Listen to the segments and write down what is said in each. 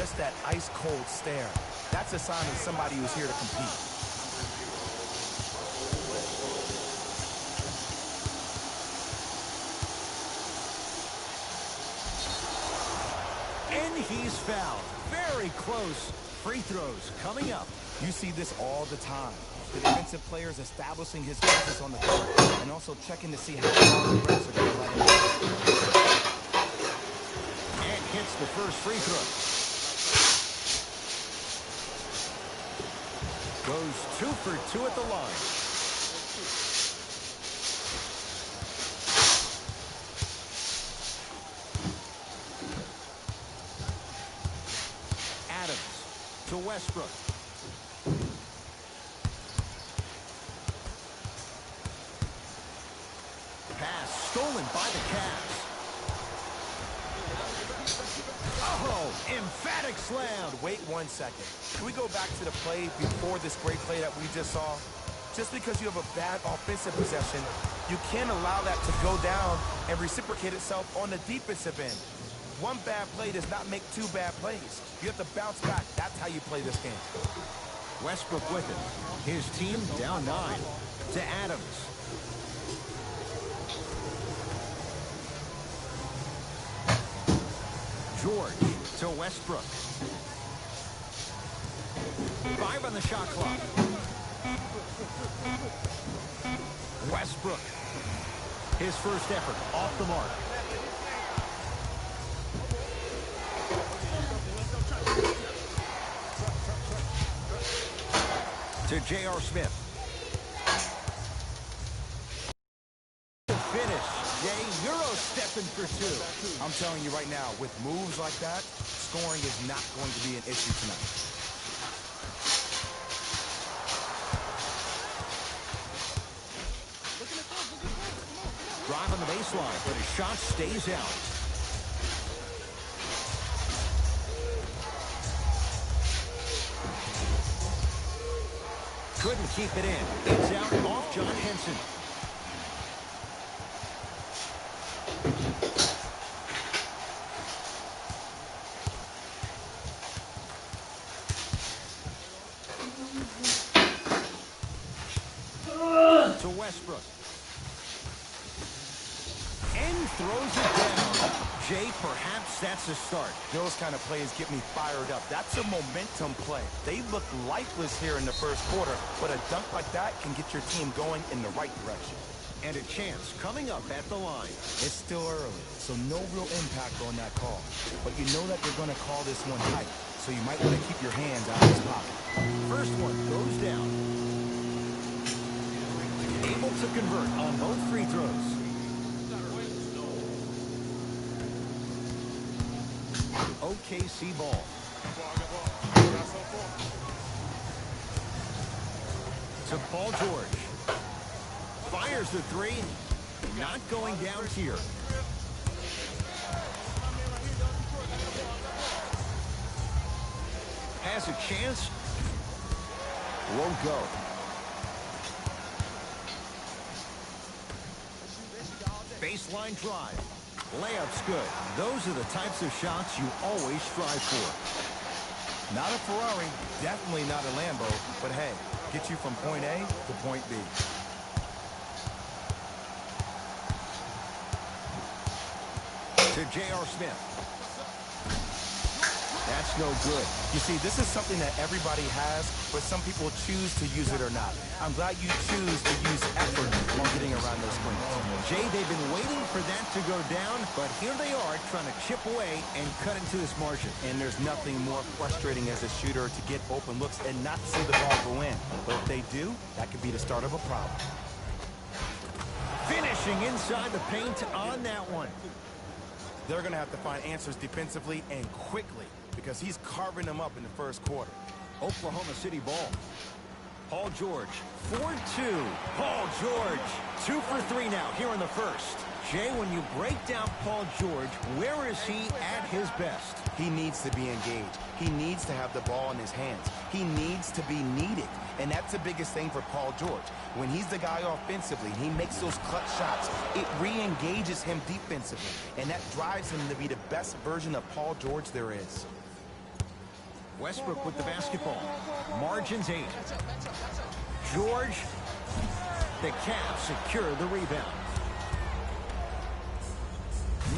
just that ice-cold stare. That's a sign of somebody who's here to compete. And he's fouled. Very close. Free throws coming up. You see this all the time. The defensive players establishing his presence on the court and also checking to see how far the refs are going to let him go. And hits the first free throw. Goes 2 for 2 at the line. Adams to Westbrook. Pass stolen by the Cavs. Oh, emphatic slam. Wait 1 second. Can we go back to the play before this great play that we just saw? Just because you have a bad offensive possession, you can't allow that to go down and reciprocate itself on the defensive end. One bad play does not make 2 bad plays. You have to bounce back. That's how you play this game. Westbrook with it. His team down 9 to Adams. George to Westbrook. 5 on the shot clock. Westbrook. His first effort off the mark. To J.R. Smith. Finish. Jay, Euro stepping for 2. I'm telling you right now, with moves like that, scoring is not going to be an issue tonight. Drive on the baseline, but his shot stays out. Couldn't keep it in. It's out off John Henson. To Westbrook. And throws it down. Jay, perhaps that's a start. Those kind of plays get me fired up. That's a momentum play. They look lifeless here in the first quarter, but a dunk like that can get your team going in the right direction. And a chance coming up at the line. It's still early, so no real impact on that call. But you know that they're going to call this one tight, so you might want to keep your hands out of his pocket. First one goes down. Able to convert on both free throws. OKC ball. To Paul George. Fires the 3. Not going down here. Has a chance. Won't go. Baseline drive. Layup's good. Those are the types of shots you always strive for. Not a Ferrari, definitely not a Lambo, but hey, get you from point A to point B. To J.R. Smith. That's no good. You see, this is something that everybody has, but some people choose to use it or not. I'm glad you choose to use effort while getting around those screens. Jay, they've been waiting for that to go down, but here they are trying to chip away and cut into this margin. And there's nothing more frustrating as a shooter to get open looks and not see the ball go in. But if they do, that could be the start of a problem. Finishing inside the paint on that one. They're going to have to find answers defensively and quickly, because he's carving them up in the first quarter. Oklahoma City ball. Paul George, 4-2. Paul George, 2 for 3 now here in the first. Jay, when you break down Paul George, where is he at his best? He needs to be engaged. He needs to have the ball in his hands. He needs to be needed. And that's the biggest thing for Paul George. When he's the guy offensively, he makes those clutch shots. It re-engages him defensively. And that drives him to be the best version of Paul George there is. Westbrook with the basketball. Margins 8. George. The Cavs secure the rebound.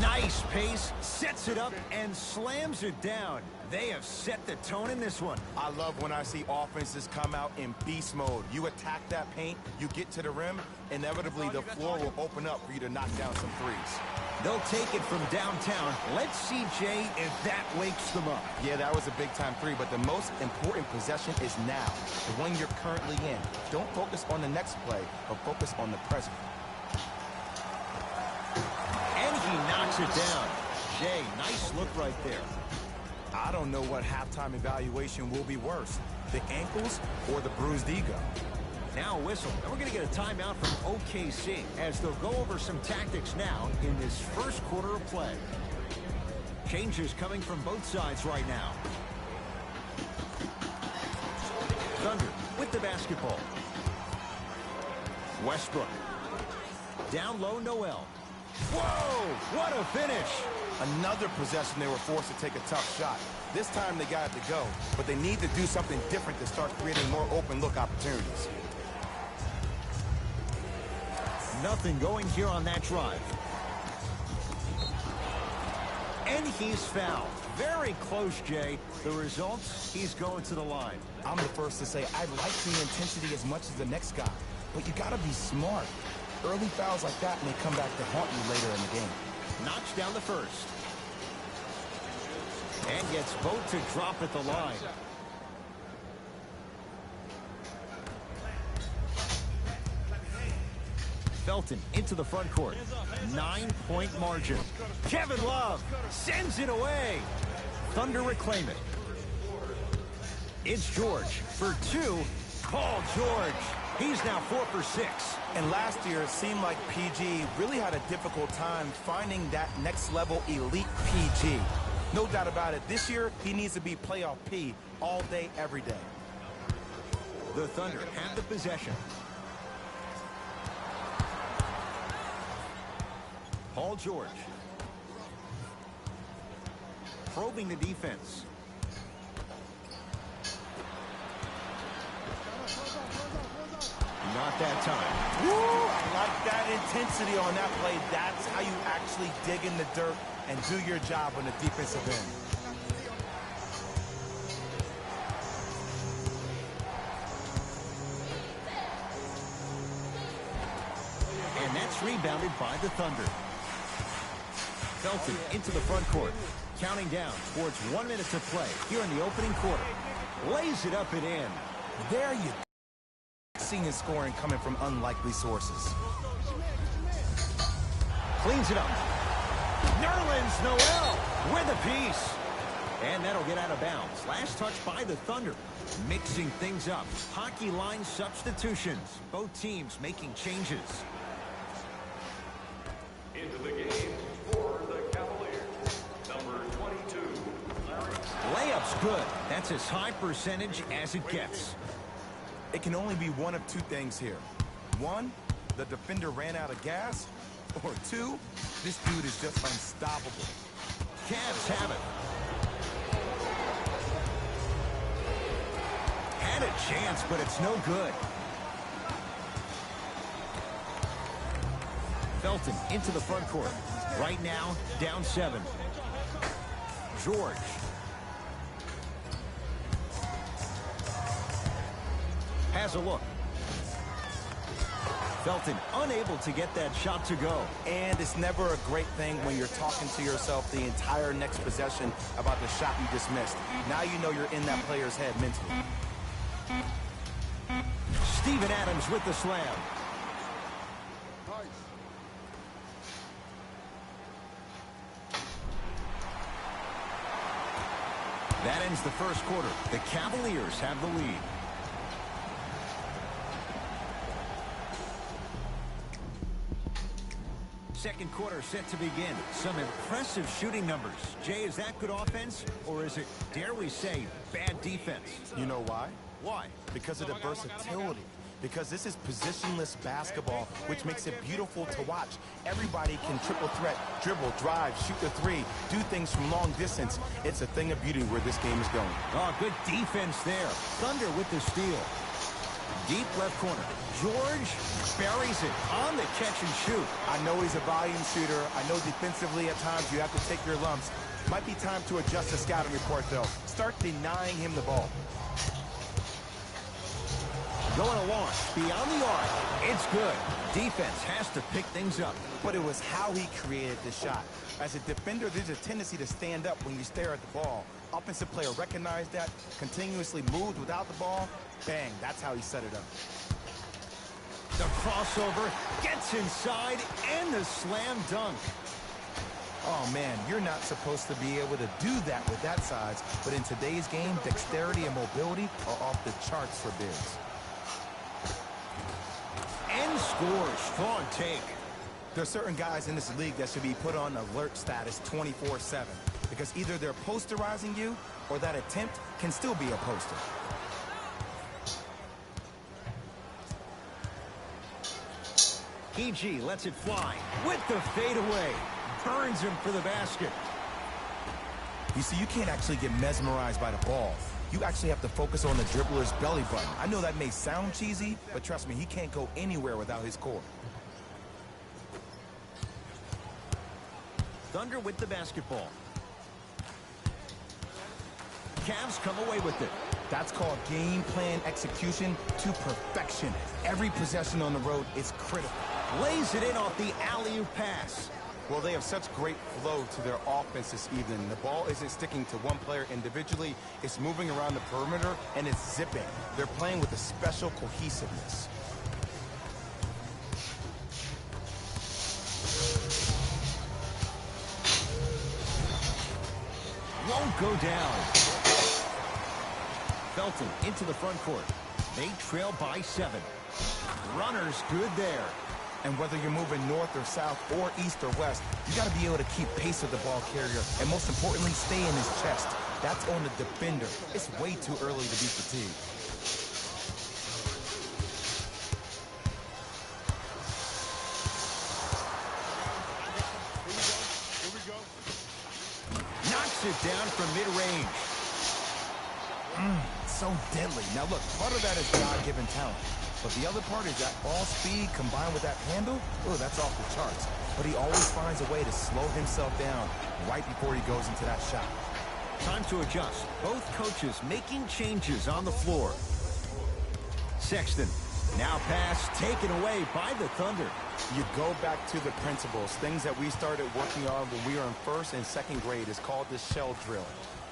Nice pace, sets it up, and slams it down. They have set the tone in this one. I love when I see offenses come out in beast mode. You attack that paint, you get to the rim, inevitably the floor will open up for you to knock down some threes. They'll take it from downtown. Let's see, Jay, if that wakes them up. Yeah, that was a big-time three, but the most important possession is now, the one you're currently in. Don't focus on the next play, but focus on the present. And he knocks it down. Jay, nice look right there. I don't know what halftime evaluation will be worse, the ankles or the bruised ego. Now a whistle, and we're going to get a timeout from OKC as they'll go over some tactics now in this first quarter of play. Changes coming from both sides right now. Thunder with the basketball. Westbrook. Down low, Noel. Whoa, what a finish. Another possession they were forced to take a tough shot. This time they got it to go, but they need to do something different to start creating more open look opportunities. Nothing going here on that drive. And he's fouled. Very close, Jay. The results, he's going to the line. I'm the first to say I like the intensity as much as the next guy, but you got to be smart. Early fouls like that may come back to haunt you later in the game. Knocks down the first. And gets both to drop at the line. Felton into the front court. 9-point margin. Kevin Love sends it away. Thunder reclaim it. It's George for 2. Paul George. He's now 4 for 6. And last year, it seemed like PG really had a difficult time finding that next level elite PG. No doubt about it. This year, he needs to be playoff P all day, every day. The Thunder have the possession. Paul George. Probing the defense. Not that time. Woo! I like that intensity on that play. That's how you actually dig in the dirt and do your job on the defensive end. And that's rebounded by the Thunder. Felton into the front court. Counting down towards 1 minute to play here in the opening quarter. Lays it up and in. There you go. Seeing his scoring coming from unlikely sources. Cleans it up. Nerlens Noel with a piece. And that'll get out of bounds. Last touch by the Thunder. Mixing things up. Hockey line substitutions. Both teams making changes. Into the game for the Cavaliers, number 22, Larry. Layup's good. That's as high percentage as it gets. It can only be one of two things here. One, the defender ran out of gas. Or two, this dude is just unstoppable. Cavs have it. Had a chance, but it's no good. Felton into the front court. Right now, down 7. George. Has a look. Felton unable to get that shot to go. And it's never a great thing when you're talking to yourself the entire next possession about the shot you just missed. Now you know you're in that player's head mentally. Steven Adams with the slam. That ends the first quarter. The Cavaliers have the lead. Second quarter set to begin. Some impressive shooting numbers. Jay, is that good offense, or is it, dare we say, bad defense? You know why? Why? Because of the versatility. because this is positionless basketball, which makes it beautiful to watch. Everybody can triple threat, dribble, drive, shoot the three, do things from long distance. It's a thing of beauty where this game is going. Oh, good defense there. Thunder with the steal. Deep left corner. George buries it on the catch and shoot. I know he's a volume shooter. I know defensively at times you have to take your lumps. Might be time to adjust the scouting report, though. Start denying him the ball. Going to launch beyond the arc. It's good. Defense has to pick things up. But it was how he created the shot. As a defender, there's a tendency to stand up when you stare at the ball. Offensive player recognized that, continuously moved without the ball. Bang, that's how he set it up. The crossover gets inside and the slam dunk. Oh, man, you're not supposed to be able to do that with that size. But in today's game, dexterity and mobility are off the charts for bigs. And scores. Strong take. There are certain guys in this league that should be put on alert status 24/7 because either they're posterizing you or that attempt can still be a poster. PG lets it fly with the fadeaway. Burns him for the basket. You see, you can't actually get mesmerized by the ball. You actually have to focus on the dribbler's belly button. I know that may sound cheesy, but trust me, he can't go anywhere without his core. Thunder with the basketball. Cavs come away with it. That's called game plan execution to perfection. Every possession on the road is critical. Lays it in off the alley-oop pass. Well, they have such great flow to their offense this evening. The ball isn't sticking to one player individually. It's moving around the perimeter, and it's zipping. They're playing with a special cohesiveness. Won't go down. Felton into the front court. They trail by 7. Runners good there. And whether you're moving north or south or east or west, you got to be able to keep pace with the ball carrier. And most importantly, stay in his chest. That's on the defender. It's way too early to be fatigued. Knocks it down from mid-range. So deadly. Now look, part of that is God-given talent. But the other part is that ball speed combined with that handle, oh, that's off the charts. But he always finds a way to slow himself down right before he goes into that shot. Time to adjust. Both coaches making changes on the floor. Sexton. Now pass taken away by the Thunder. You go back to the principles, things that we started working on when we were in first and second grade. It's called the shell drill.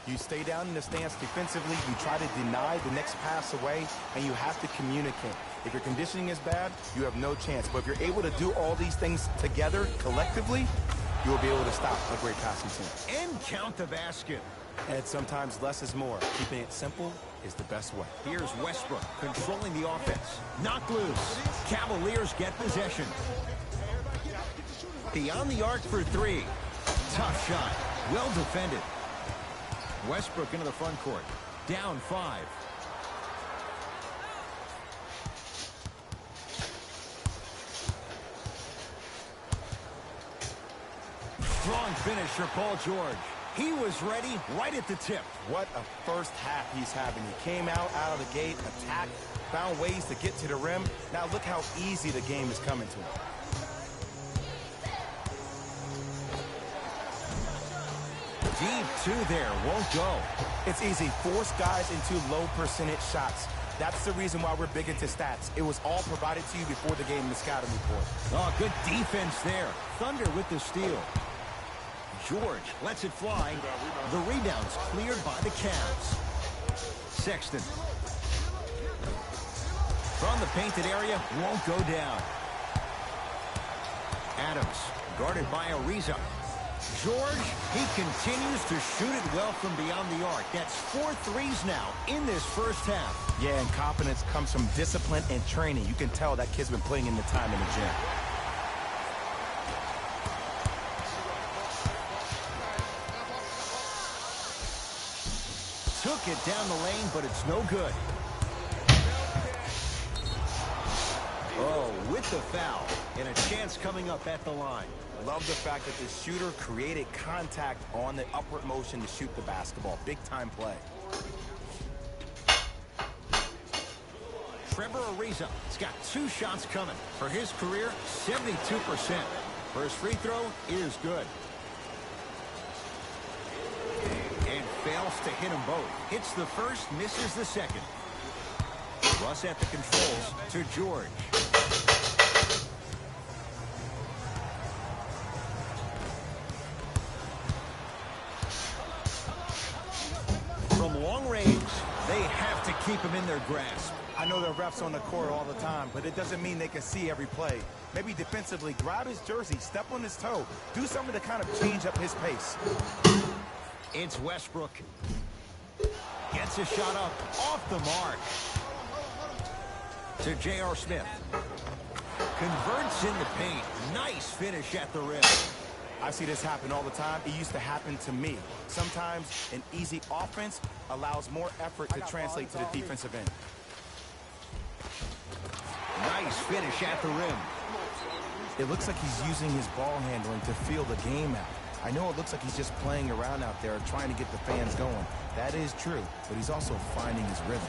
You stay down in the stance defensively, you try to deny the next pass away, and you have to communicate. If your conditioning is bad, you have no chance. But if you're able to do all these things together, collectively, you will be able to stop a great passing team. And count the basket. And sometimes less is more. Keeping it simple is the best way. Here's Westbrook controlling the offense. Knocked loose. Cavaliers get possession. Beyond the arc for 3. Tough shot. Well defended. Westbrook into the front court. Down 5. Strong finisher, Paul George. He was ready right at the tip. What a first half he's having. He came out of the gate, attacked, found ways to get to the rim. Now look how easy the game is coming to him. Deep 2 there, won't go. It's easy. Force guys into low percentage shots. That's the reason why we're big into stats. It was all provided to you before the game in the scouting report. Oh, good defense there. Thunder with the steal. George lets it fly. The rebound's cleared by the Cavs. Sexton. From the painted area, won't go down. Adams, guarded by Ariza. George, he continues to shoot it well from beyond the arc. That's 4 threes now in this first half. Yeah, and confidence comes from discipline and training. You can tell that kid's been putting in the time in the gym. Took it down the lane, but it's no good. Oh, with the foul. And a chance coming up at the line. Love the fact that the shooter created contact on the upward motion to shoot the basketball. Big time play. Trevor Ariza has got 2 shots coming. For his career, 72%. First free throw is good. And fails to hit them both. Hits the first, misses the second. Russ at the controls to George. From long range, they have to keep him in their grasp. I know there are refs on the court all the time, but it doesn't mean they can see every play. Maybe defensively, grab his jersey, step on his toe, do something to kind of change up his pace. It's Westbrook. Gets a shot up off the mark. To J.R. Smith. Converts in the paint. Nice finish at the rim. I see this happen all the time. It used to happen to me. Sometimes an easy offense allows more effort to translate to the defensive end. Nice finish at the rim. It looks like he's using his ball handling to feel the game out. I know it looks like he's just playing around out there trying to get the fans going. That is true, but he's also finding his rhythm.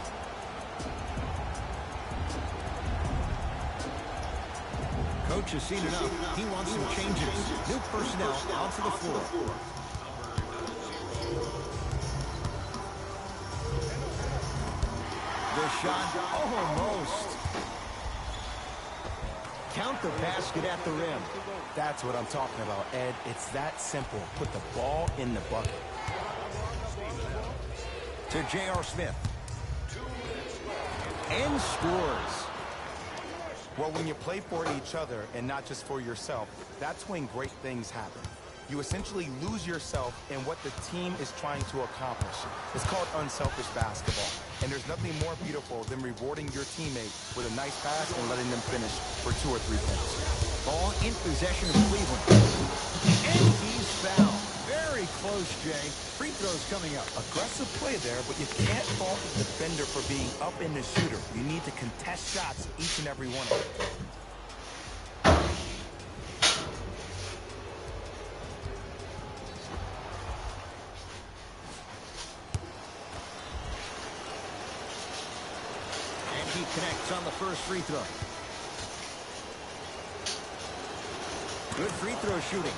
Coach has seen enough. He wants some changes. New personnel onto the floor. The shot almost. Count the basket at the rim. That's what I'm talking about, Ed. It's that simple. Put the ball in the bucket. To J.R. Smith. And scores. Well, when you play for each other and not just for yourself, that's when great things happen. You essentially lose yourself in what the team is trying to accomplish. It's called unselfish basketball. And there's nothing more beautiful than rewarding your teammate with a nice pass and letting them finish for 2 or 3 points. Ball in possession of Cleveland. And he's fouled. Very close, Jay. Free throws coming up. Aggressive play there, but you can't fault the defender for being up in the shooter. You need to contest shots, each and every one of them. And he connects on the first free throw. Good free throw shooting.